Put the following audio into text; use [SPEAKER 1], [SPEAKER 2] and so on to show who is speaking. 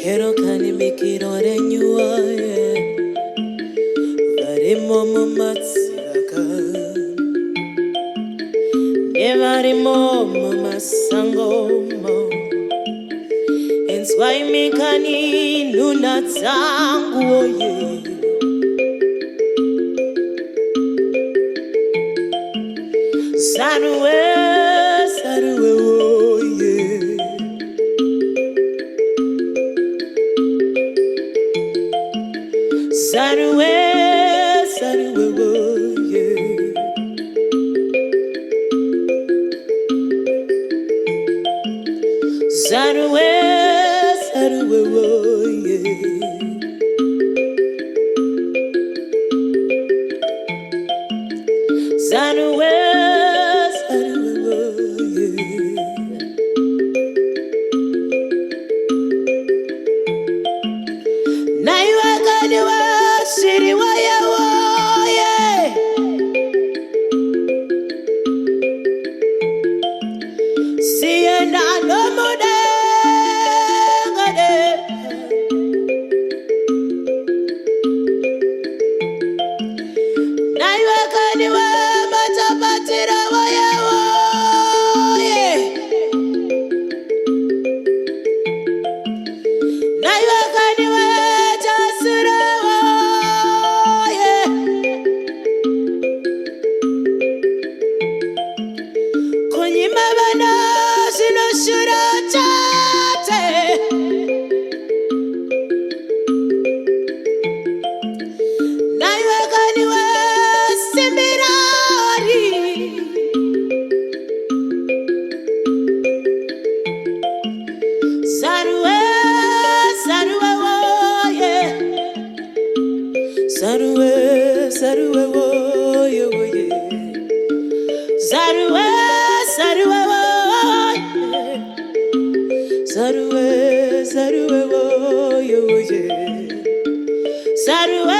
[SPEAKER 1] Quiero kanimikirore nyuaye Vari momo matsiraka Nevari momo masango mo Enswai mikani nuna zangu oye Saruwe, saruwe oye Saruwe, saruwe oye Saruwe, saruwe oye Saruwe, saruwe oye Naiwakaniwa siri waya woye Siena no mude ngade Naiwakaniwa matapatira waya woye Naiwakaniwa jasura woye Kunyima bana sinoshura chate Naiwakaniwa simirari Saruwe, saruwe woye Saruwe, saruwe woye woye Saruwe, saruwe woye Saruwe, saruwe woye woye Saruwe